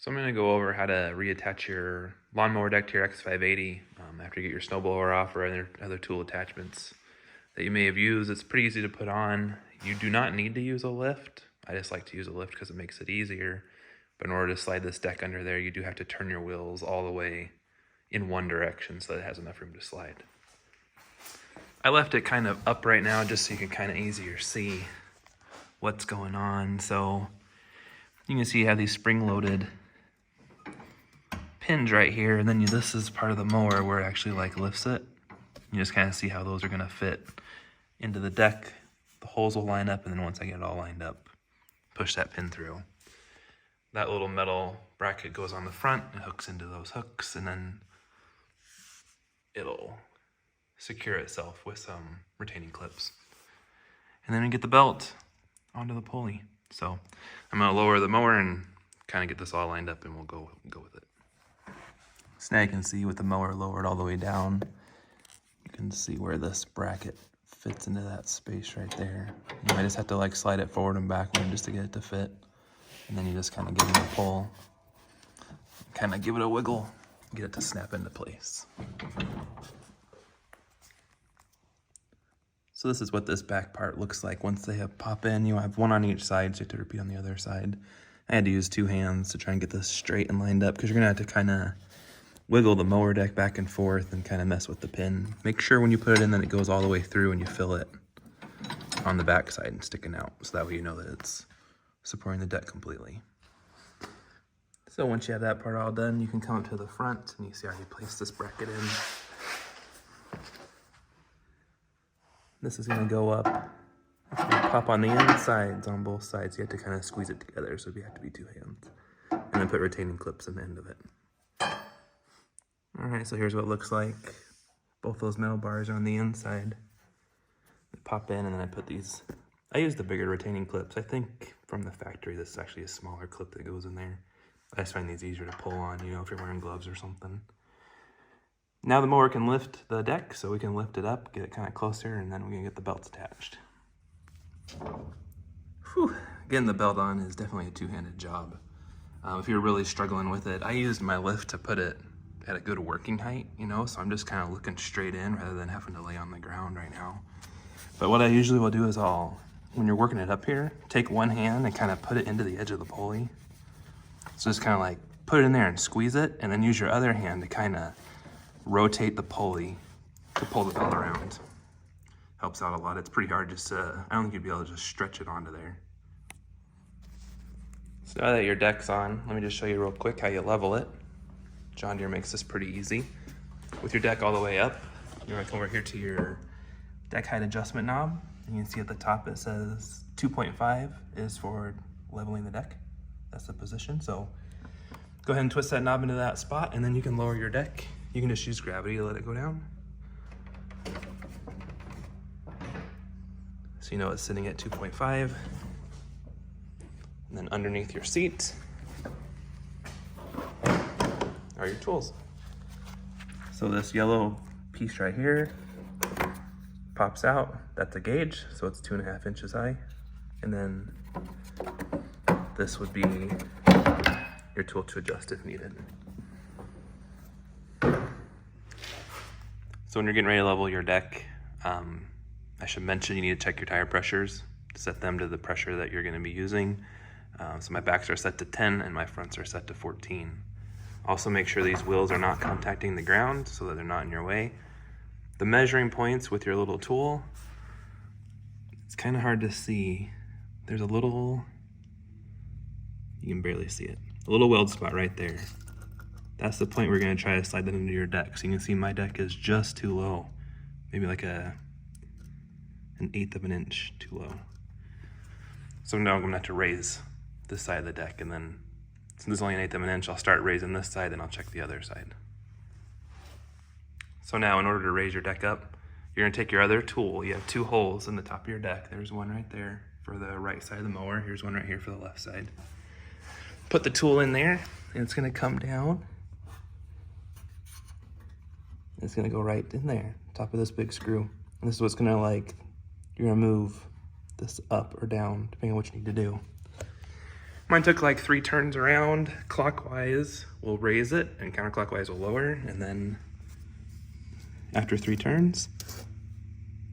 So I'm going to go over how to reattach your lawnmower deck to your x580 after you get your snowblower off or other tool attachments that you may have used. It's pretty easy to put on. You do not need to use a lift. I just like to use a lift because it makes it easier. But in order to slide this deck under there, you do have to turn your wheels all the way in one direction so that it has enough room to slide. I left it kind of up right now just so you can kind of easier see what's going on. So you can see you have these spring-loaded pins right here, and then this is part of the mower where it actually like lifts it. You just kind of see how those are going to fit into the deck. The holes will line up, and then once I get it all lined up, push that pin through. That little metal bracket goes on the front and hooks into those hooks, and then it'll secure itself with some retaining clips. And then we get the belt onto the pulley. So I'm going to lower the mower and kind of get this all lined up, and we'll go with it. So now you can see with the mower lowered all the way down, you can see where this bracket fits into that space right there. You might just have to like slide it forward and backward just to get it to fit. And then you just kind of give it a pull, kind of give it a wiggle, get it to snap into place. So this is what this back part looks like once they have pop in. You have one on each side, so you have to repeat on the other side. I had to use two hands to try and get this straight and lined up because you're gonna have to kind of wiggle the mower deck back and forth and kind of mess with the pin. Make sure when you put it in that it goes all the way through and you fill it on the back side and sticking out, so that way you know that it's supporting the deck completely. So once you have that part all done, you can come up to the front and you see how you place this bracket in. This is going to go up. It's going to pop on the insides on both sides. You have to kind of squeeze it together, so you have to be two hands. And then put retaining clips in the end of it. Alright, so here's what it looks like. Both those metal bars are on the inside. They pop in, and then I put these. I use the bigger retaining clips. I think from the factory this is actually a smaller clip that goes in there. I just find these easier to pull on, you know, if you're wearing gloves or something. Now the mower can lift the deck, so we can lift it up, get it kind of closer, and then we can get the belts attached. Whew. Getting the belt on is definitely a two-handed job. If you're really struggling with it, I used my lift to put it at a good working height, you know, so I'm just kind of looking straight in rather than having to lay on the ground right now. But what I usually will do is when you're working it up here, take one hand and kind of put it into the edge of the pulley. So just kind of like put it in there and squeeze it, and then use your other hand to kind of rotate the pulley to pull the belt around. Helps out a lot. It's pretty hard just to, I don't think you'd be able to just stretch it onto there. So now that your deck's on, let me just show you real quick how you level it. John Deere makes this pretty easy. With your deck all the way up, you're gonna come over here to your deck height adjustment knob. And you can see at the top it says 2.5 is for leveling the deck. That's the position. So go ahead and twist that knob into that spot, and then you can lower your deck. You can just use gravity to let it go down. So you know it's sitting at 2.5. And then underneath your seat are your tools. So this yellow piece right here pops out. That's a gauge, so it's 2.5 inches high. And then this would be your tool to adjust if needed. So when you're getting ready to level your deck, I should mention you need to check your tire pressures, set them to the pressure that you're going to be using. So my backs are set to 10 and my fronts are set to 14. Also make sure these wheels are not contacting the ground so that they're not in your way. The measuring points with your little tool, it's kind of hard to see. There's a little, you can barely see it, a little weld spot right there. That's the point we're going to try to slide that into your deck. So you can see my deck is just too low. Maybe like an 1/8 of an inch too low. So now I'm going to have to raise this side of the deck, and then since it's only 1/8 of an inch, I'll start raising this side, then I'll check the other side. So now in order to raise your deck up, you're going to take your other tool. You have two holes in the top of your deck. There's one right there for the right side of the mower. Here's one right here for the left side. Put the tool in there, and it's going to come down. It's going to go right in there, top of this big screw. And this is what's going to you're going to move this up or down, depending on what you need to do. Mine took like 3 turns around. Clockwise will raise it and counterclockwise will lower, and then after 3 turns,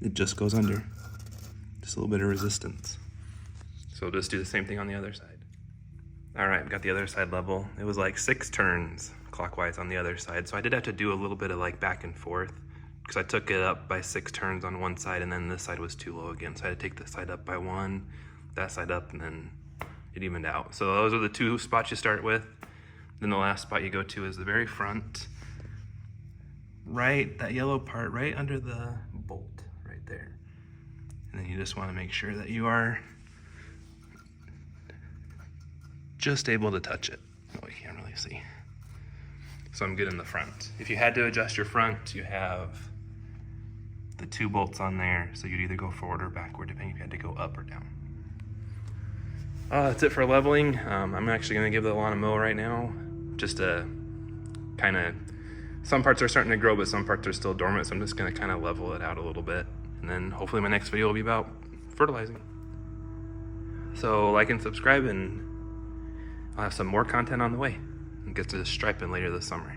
it just goes under. Just a little bit of resistance. So we'll just do the same thing on the other side. All right, I've got the other side level. It was like 6 turns clockwise on the other side. So I did have to do a little bit of like back and forth because I took it up by 6 turns on one side and then this side was too low again. So I had to take this side up by 1, that side up, and then it evened out. So those are the 2 spots you start with. Then the last spot you go to is the very front. Right, that yellow part right under the bolt right there. And then you just want to make sure that you are just able to touch it. Oh, you can't really see. So I'm good in the front. If you had to adjust your front, you have the 2 bolts on there. So you'd either go forward or backward, depending if you had to go up or down. That's it for leveling. I'm actually gonna give the lawn a mow right now. Just to kind of, some parts are starting to grow, but some parts are still dormant. So I'm just gonna kind of level it out a little bit. And then hopefully my next video will be about fertilizing. So like and subscribe, and I'll have some more content on the way and get to striping later this summer.